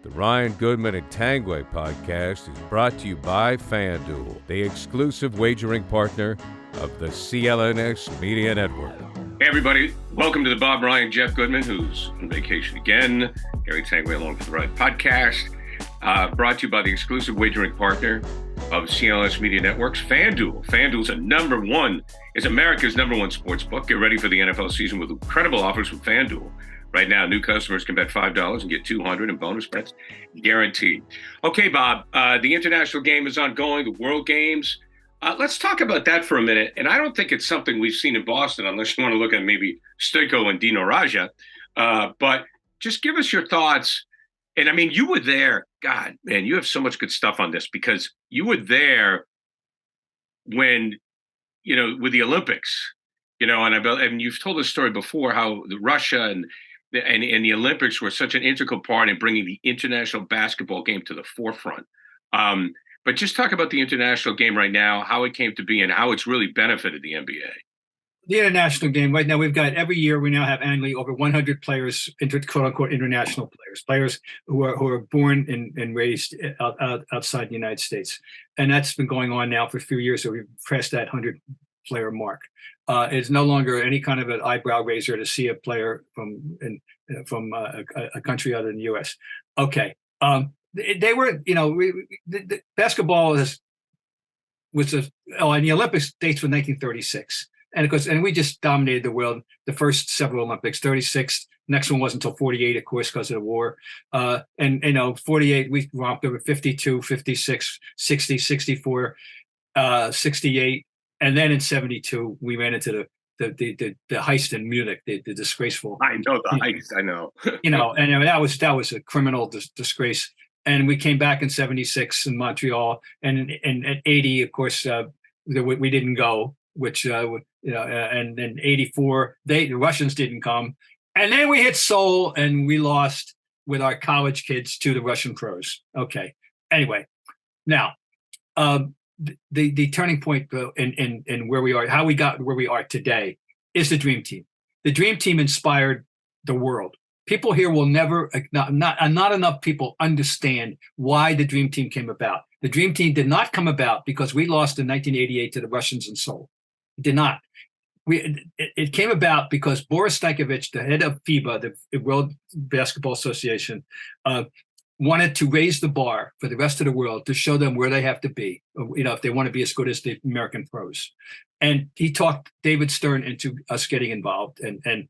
The Ryan Goodman and Tangway podcast is brought to you by FanDuel, the exclusive wagering partner of the CLNS Media Network. Hey everybody, welcome to the Bob, Ryan, Jeff Goodman, who's on vacation again. Gary Tangway along for the ride podcast. Brought to you by the exclusive wagering partner of CLNS Media Network's FanDuel. FanDuel's is America's number one sports book. Get ready for the NFL season with incredible offers with FanDuel. Right now, new customers can bet $5 and get $200 in bonus bets guaranteed. Okay, Bob, the international game is ongoing, the World Games. Let's talk about that for a minute. And I don't think it's something we've seen in Boston, unless you want to look at maybe Stoico and Dino Raja. But just give us your thoughts. And I mean, you were there. God, man, you have so much good stuff on this because you were there when, with the Olympics, and you've told this story before, how Russia and the Olympics were such an integral part in bringing the international basketball game to the forefront. But just talk about the international game right now, how it came to be and how it's really benefited the NBA. The international game right now, we've got every year, we now have annually over 100 players, quote unquote, international players who are born and raised outside the United States. And that's been going on now for a few years. So we've pressed that 100 player mark. It's no longer any kind of an eyebrow raiser to see a player from a country other than the U.S. Okay. They were, the basketball and the Olympics dates from 1936. And of course, we just dominated the world, the first several Olympics, 36. Next one wasn't until 48, of course, because of the war. 48, we romped over 52, 56, 60, 64, 68. And then in 72, we ran into the heist in Munich, the disgraceful. I know the heist. I know. And that was a criminal disgrace. And we came back in 76 in Montreal, and at 80, of course, we didn't go. Which and then 84, the Russians didn't come, and then we hit Seoul and we lost with our college kids to the Russian pros. Okay. Anyway, now. The turning point in where we are, how we got where we are today, is the Dream Team. The Dream Team inspired the world. People here will never, not enough people understand why the Dream Team came about. The Dream Team did not come about because we lost in 1988 to the Russians in Seoul. It did not. It came about because Boris Stankovic, the head of FIBA, the World Basketball Association, wanted to raise the bar for the rest of the world to show them where they have to be, if they want to be as good as the American pros. And he talked David Stern into us getting involved. And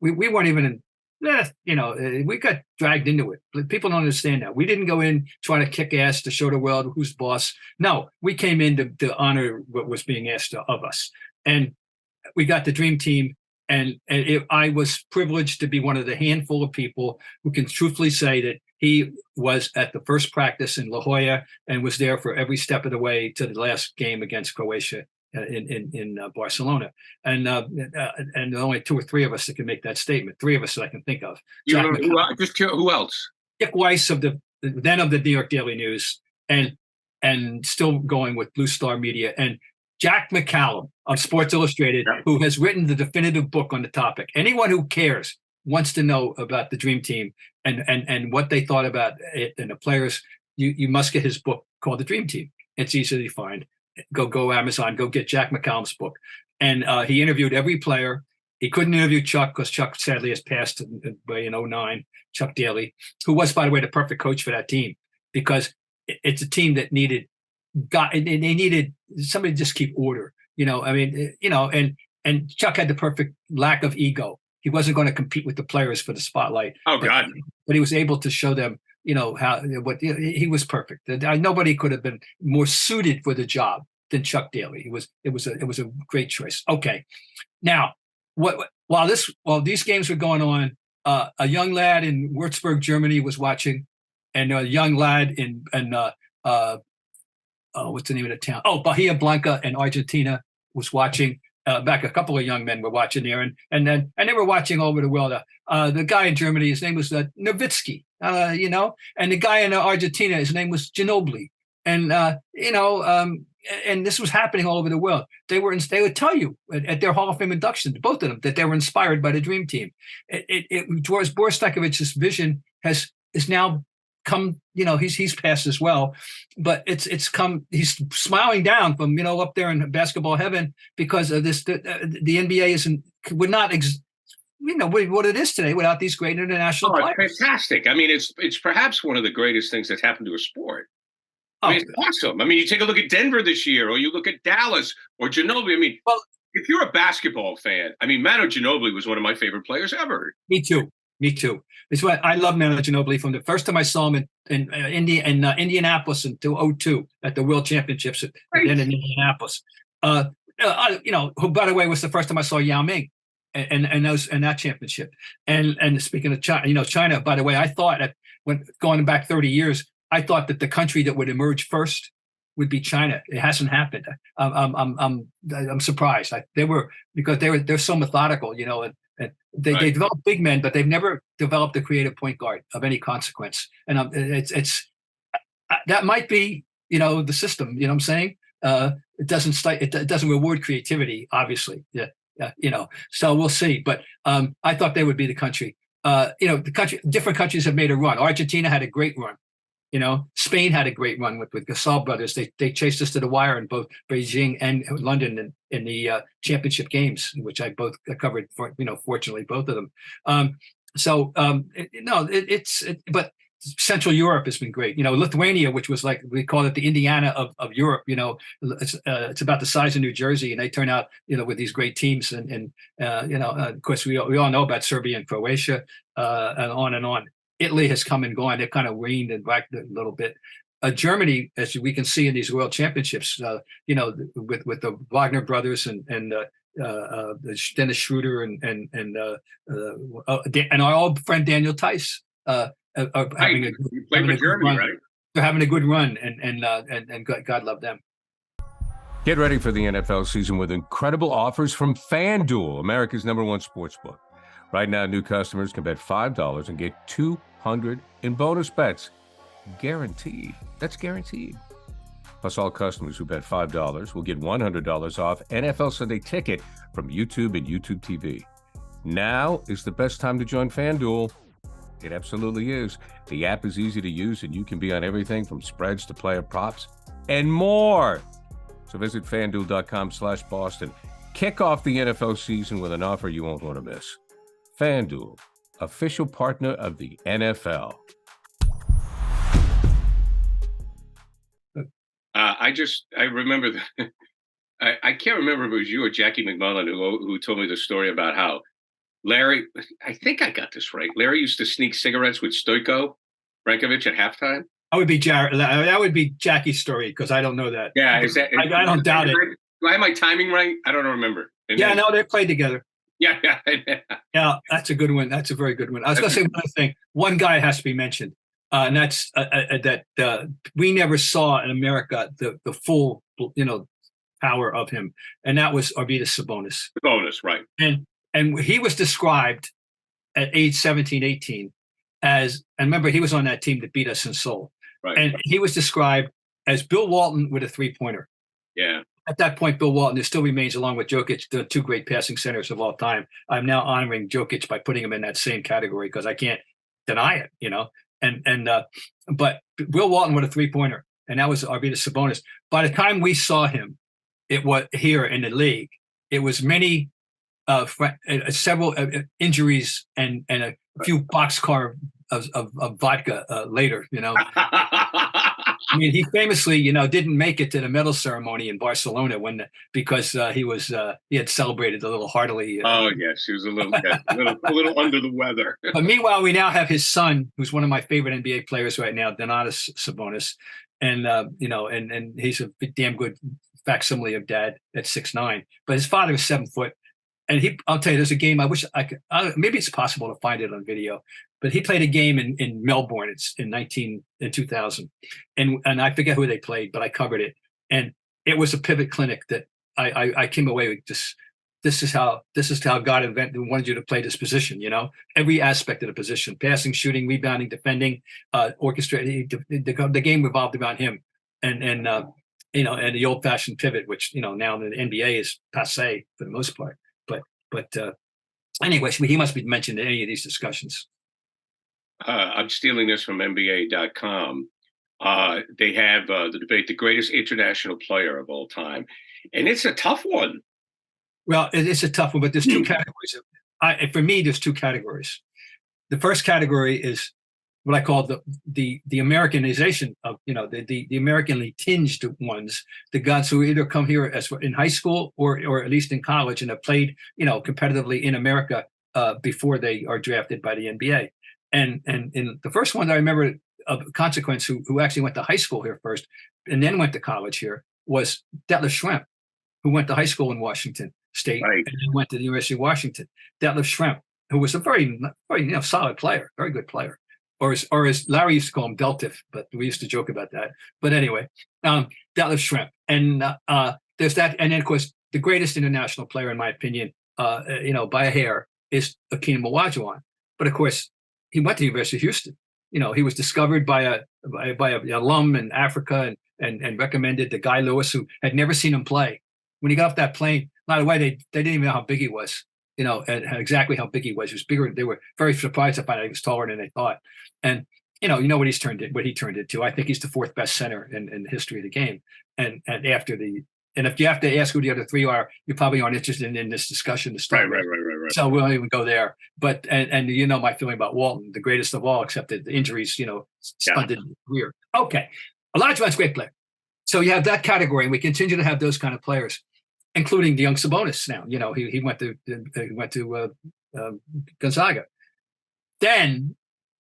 we weren't even, we got dragged into it. People don't understand that. We didn't go in trying to kick ass to show the world who's boss. No, we came in to honor what was being asked of us. And we got the Dream Team. And I was privileged to be one of the handful of people who can truthfully say that he was at the first practice in La Jolla and was there for every step of the way to the last game against Croatia in Barcelona. And only two or three of us that can make that statement. Three of us that I can think of. Who else? Dick Weiss of the New York Daily News and still going with Blue Star Media, and Jack McCallum of Sports Illustrated, who has written the definitive book on the topic. Anyone who cares wants to know about the Dream Team and what they thought about it and the players. You must get his book called The Dream Team. It's easy to find. Go Amazon, go get Jack McCallum's book. And he interviewed every player. He couldn't interview Chuck because Chuck sadly has passed in 2009, Chuck Daly, who was, by the way, the perfect coach for that team, because it's a team that needed they needed somebody to just keep order, and Chuck had the perfect lack of ego. He wasn't going to compete with the players for the spotlight. Oh, God. But he was able to show them, he was perfect. Nobody could have been more suited for the job than Chuck Daly. It was a great choice. Okay. Now, while these games were going on, a young lad in Würzburg, Germany was watching, and a young lad in what's the name of the town? Oh, Bahia Blanca in Argentina was watching. Back a couple of young men were watching there, and they were watching all over the world. The guy in Germany, his name was Nowitzki, and the guy in Argentina, his name was Ginobili, and and this was happening all over the world. They would tell you at their Hall of Fame inductions, both of them, that they were inspired by the Dream Team. Boris Stankovic's vision is now come, he's passed as well, but he's smiling down from, up there in basketball heaven because of this. The NBA would not what it is today without these great international players. It's fantastic. I mean, it's perhaps one of the greatest things that's happened to a sport. I mean, it's awesome. I mean, you take a look at Denver this year, or you look at Dallas or Ginobili. I mean, if you're a basketball fan, I mean, Manu Ginobili was one of my favorite players ever. Me too. It's what I love Manu Ginobili from the first time I saw him in Indianapolis in 2002 at the World Championships then in Indianapolis. Who, by the way, was the first time I saw Yao Ming and that championship. And speaking of China, China, by the way, I thought when going back 30 years, I thought that the country that would emerge first would be China. It hasn't happened. I'm surprised. They're so methodical, and they develop big men, but they've never developed a creative point guard of any consequence. And that might be the system. You know what I'm saying? It doesn't reward creativity, obviously. Yeah. So we'll see. But I thought they would be the country. Different countries have made a run. Argentina had a great run. Spain had a great run with Gasol brothers. They chased us to the wire in both Beijing and London in the championship games, which I both covered. Fortunately, both of them. But Central Europe has been great. Lithuania, which was like we call it the Indiana of Europe. It's about the size of New Jersey, and they turn out with these great teams. And of course we all know about Serbia and Croatia, and on and on. Italy has come and gone. They've kind of waned and back a little bit. Germany, as we can see in these World Championships, with the Wagner brothers and Dennis Schroeder and our old friend Daniel Tice are having Germany, right? They're having a good run, and God love them. Get ready for the NFL season with incredible offers from FanDuel, America's #1 sportsbook. Right now, new customers can bet $5 and get $200 in bonus bets. Guaranteed. That's guaranteed. Plus, all customers who bet $5 will get $100 off NFL Sunday Ticket from YouTube and YouTube TV. Now is the best time to join FanDuel. It absolutely is. The app is easy to use, and you can be on everything from spreads to player props and more. So visit FanDuel.com/Boston. Kick off the NFL season with an offer you won't want to miss. FanDuel, official partner of the NFL. I remember I can't remember if it was you or Jackie McMullen who told me the story about how Larry, I think I got this right. Larry used to sneak cigarettes with Stojko Brankovic at halftime. That would be Jackie's story because I don't know that. Yeah, I don't doubt it. Do I have my timing right? I don't remember. No, they played together. Yeah. Yeah, that's a good one. That's a very good one. I was going to say one thing. One guy has to be mentioned, and that's that we never saw in America the full power of him, and that was Arvydas Sabonis. Sabonis, right? And he was described at age 17, 18 as, and remember he was on that team that beat us in Seoul, right? And he was described as Bill Walton with a 3-pointer. Yeah. At that point, Bill Walton still remains, along with Jokic, the two great passing centers of all time. I'm now honoring Jokic by putting him in that same category because I can't deny it, But Bill Walton with a 3-pointer, and that was Arvydas Sabonis. By the time we saw him, it was here in the league. It was several injuries and a few boxcar of vodka later. I mean, he famously, didn't make it to the medal ceremony in Barcelona because he had celebrated a little heartily. Oh yes, he was a little under the weather. But meanwhile, we now have his son, who's one of my favorite NBA players right now, Domantas Sabonis, and he's a damn good facsimile of Dad at 6'9", but his father is 7 foot. And I'll tell you, there's a game I wish I could. Maybe it's possible to find it on video, but he played a game in Melbourne. It's in 2000, and I forget who they played, but I covered it, and it was a pivot clinic that I came away with this. This is how God wanted you to play this position. Every aspect of the position: passing, shooting, rebounding, defending, orchestrating. The game revolved around him, and the old-fashioned pivot, which now in the NBA is passé for the most part. But anyway, he must be mentioned in any of these discussions. I'm stealing this from NBA.com. They have the debate, the greatest international player of all time. And it's a tough one. Well, it's a tough one, but there's two categories. For me, there's two categories. The first category is what I call the Americanization of, the Americanly tinged ones, the guys who either come here as in high school or at least in college and have played, competitively in America before they are drafted by the NBA. And in the first one that I remember of consequence who actually went to high school here first and then went to college here was Detlef Schrempf, who went to high school in Washington State and then went to the University of Washington. Detlef Schrempf, who was a very, very solid player, very good player. Or as Larry used to call him, Deltif, but we used to joke about that. But anyway, Detlef Schrempf. And there's that. And then, of course, the greatest international player, in my opinion, by a hair, is Akeem Olajuwon. But, of course, he went to the University of Houston. He was discovered by an alum in Africa and recommended to Guy Lewis, who had never seen him play. When he got off that plane, by the way, they didn't even know how big he was. And exactly how big he was. He was bigger. They were very surprised to find out he was taller than they thought. And what he turned into. I think he's the fourth best center in the history of the game. And if you have to ask who the other three are, you probably aren't interested in this discussion to start. Right. So we won't even go there. But and my feeling about Walton, the greatest of all, except that the injuries, stunted his career. Okay, Olajuwon's a great player. So you have that category, and we continue to have those kind of players, including the young Sabonis. Now, he went to Gonzaga. Then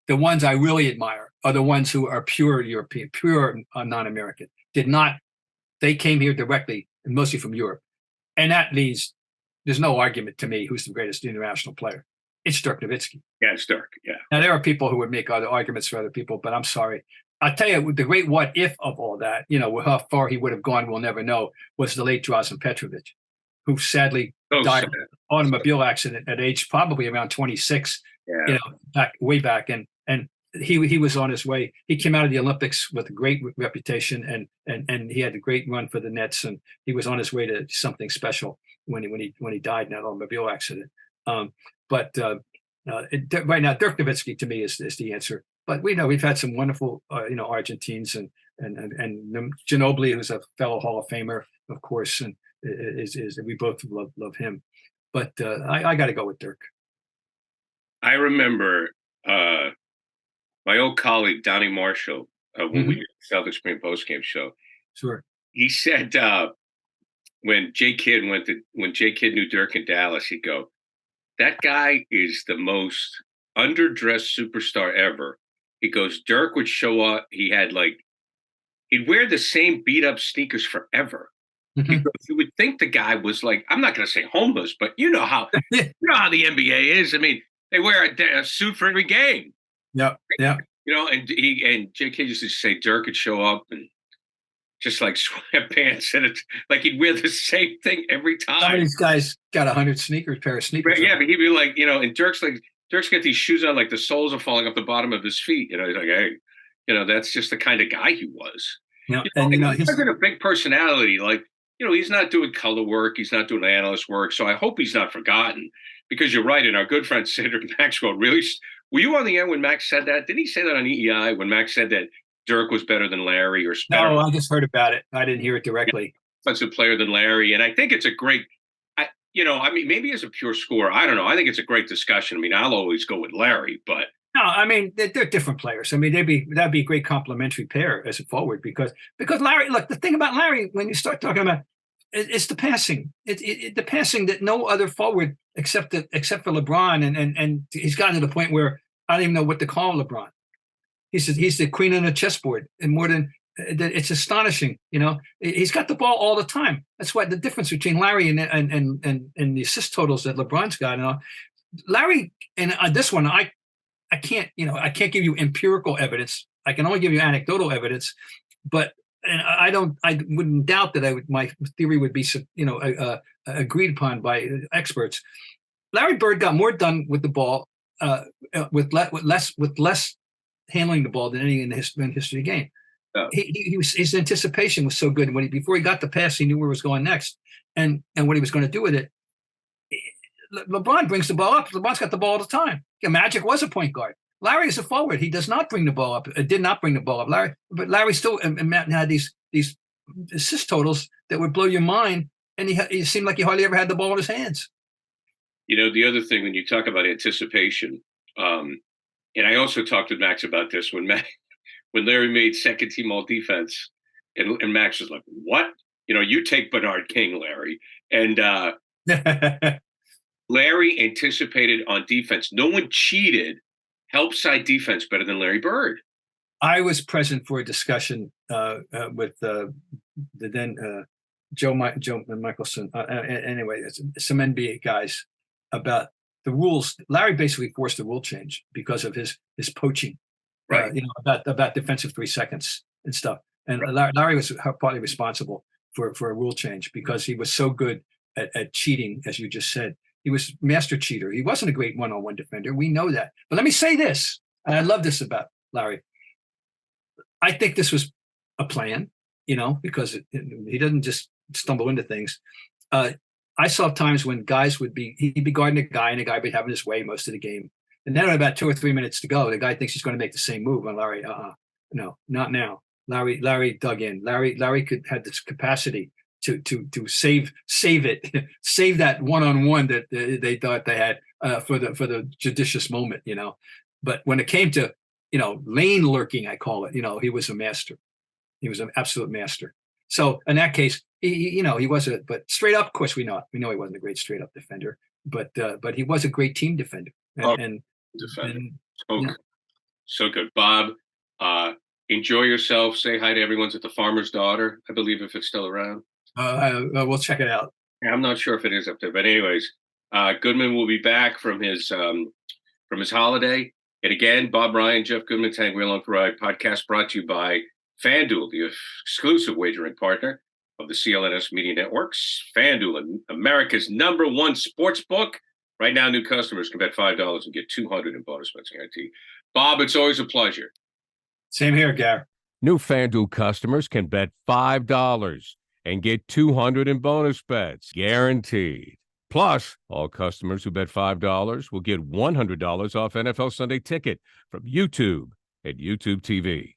the ones I really admire are the ones who are pure European, pure non-American. They came here directly, and mostly from Europe. And that means there's no argument to me who's the greatest international player. It's Dirk Nowitzki. Yeah, it's Dirk, yeah. Now, there are people who would make other arguments for other people, but I'm sorry. I'll tell you, the great what if of all that, how far he would have gone, we'll never know, was the late Drazen Petrovic, who sadly died in an automobile accident at age probably around 26, way back. And he was on his way. He came out of the Olympics with a great reputation, and he had a great run for the Nets, and he was on his way to something special when he died in that automobile accident. But right now, Dirk Nowitzki to me is the answer. But we've had some wonderful Argentines and Ginobili, who's a fellow Hall of Famer, of course, and is we both love him. But I got to go with Dirk. I remember my old colleague Donnie Marshall when we did the Celtics Spring Postgame show. Sure. He said when J Kidd knew Dirk in Dallas, he'd go, "That guy is the most underdressed superstar ever." He goes, Dirk would show up. He'd wear the same beat up sneakers forever. He goes, you would think the guy was like, I'm not going to say homeless, but you know how the NBA is. I mean, they wear a suit for every game. Yeah. And J Kidd used to say Dirk would show up and just like sweatpants, and it's like he'd wear the same thing every time. Some of these guys got 100 pair of sneakers. Yeah, but he'd be like, and Dirk's got these shoes on, like the soles are falling off the bottom of his feet. He's like, hey, that's just the kind of guy he was. Yeah, he's got a big personality. Like, he's not doing color work. He's not doing analyst work. So I hope he's not forgotten, because you're right. And our good friend Cedric Maxwell really, were you on the end when Max said that? Didn't he say that on EEI when Max said that Dirk was better than Larry or better? No, I just heard about it. I didn't hear it directly. Offensive player than Larry. And I think it's a great, maybe as a pure scorer, I don't know. I think it's a great discussion. I mean, I'll always go with Larry, but. No, I mean, they're different players. I mean, that'd be a great complementary pair as a forward because Larry, look, the thing about Larry, when you start talking about it's the passing. The passing that no other forward except for LeBron, and he's gotten to the point where I don't even know what to call LeBron. He's the queen on the chessboard, and more than it's astonishing. He's got the ball all the time. That's why the difference between Larry and the assist totals that LeBron's got. And Larry, and this one, I can't give you empirical evidence. I can only give you anecdotal evidence, but. And I wouldn't doubt that my theory would be, agreed upon by experts. Larry Bird got more done with the ball, with less handling the ball than any in the history of the game. Oh. His anticipation was so good before he got the pass, he knew where it was going next, and what he was going to do with it. LeBron brings the ball up. LeBron's got the ball all the time. Magic was a point guard. Larry is a forward. He does not bring the ball up. Did not bring the ball up. Larry still and Matt had these assist totals that would blow your mind, and he seemed like he hardly ever had the ball in his hands. The other thing when you talk about anticipation, and I also talked with Max about this when Larry made second team all defense, and Max was like, "What? You take Bernard King, Larry." And Larry anticipated on defense. No one cheated help side defense better than Larry Bird. I was present for a discussion with the then Joe Michelson. Anyway, some NBA guys about the rules. Larry basically forced a rule change because of his poaching, right? About defensive 3 seconds and stuff. And Larry was partly responsible for a rule change because he was so good at cheating, as you just said. He was master cheater. He wasn't a great one-on-one defender. We know that. But let me say this, and I love this about Larry. I think this was a plan, because he doesn't just stumble into things. I saw times when guys he'd be guarding a guy, and the guy would be having his way most of the game. And then about 2 or 3 minutes to go, the guy thinks he's going to make the same move. And Larry, no, not now. Larry dug in. Larry had this capacity to save it, save that one-on-one that they thought they had for the judicious moment, But when it came to lane lurking, I call it, he was a master. He was an absolute master. So in that case, he was but straight up, of course, we know he wasn't a great straight up defender, but he was a great team defender. So good, Bob. Enjoy yourself. Say hi to everyone's at the Farmer's Daughter, I believe, if it's still around. We'll check it out. I'm not sure if it is up there, but anyways, Goodman will be back from his holiday. And again, Bob Ryan, Jeff Goodman, Tank Wheel on the Ride podcast brought to you by FanDuel, the exclusive wagering partner of the CLNS Media Networks. FanDuel, America's #1 sports book. Right now, new customers can bet $5 and get $200 in bonus bets guarantee. Bob, it's always a pleasure. Same here, Gar. New FanDuel customers can bet $5 and get $200 in bonus bets guaranteed. Plus, all customers who bet $5 will get $100 off NFL Sunday Ticket from YouTube at YouTube TV.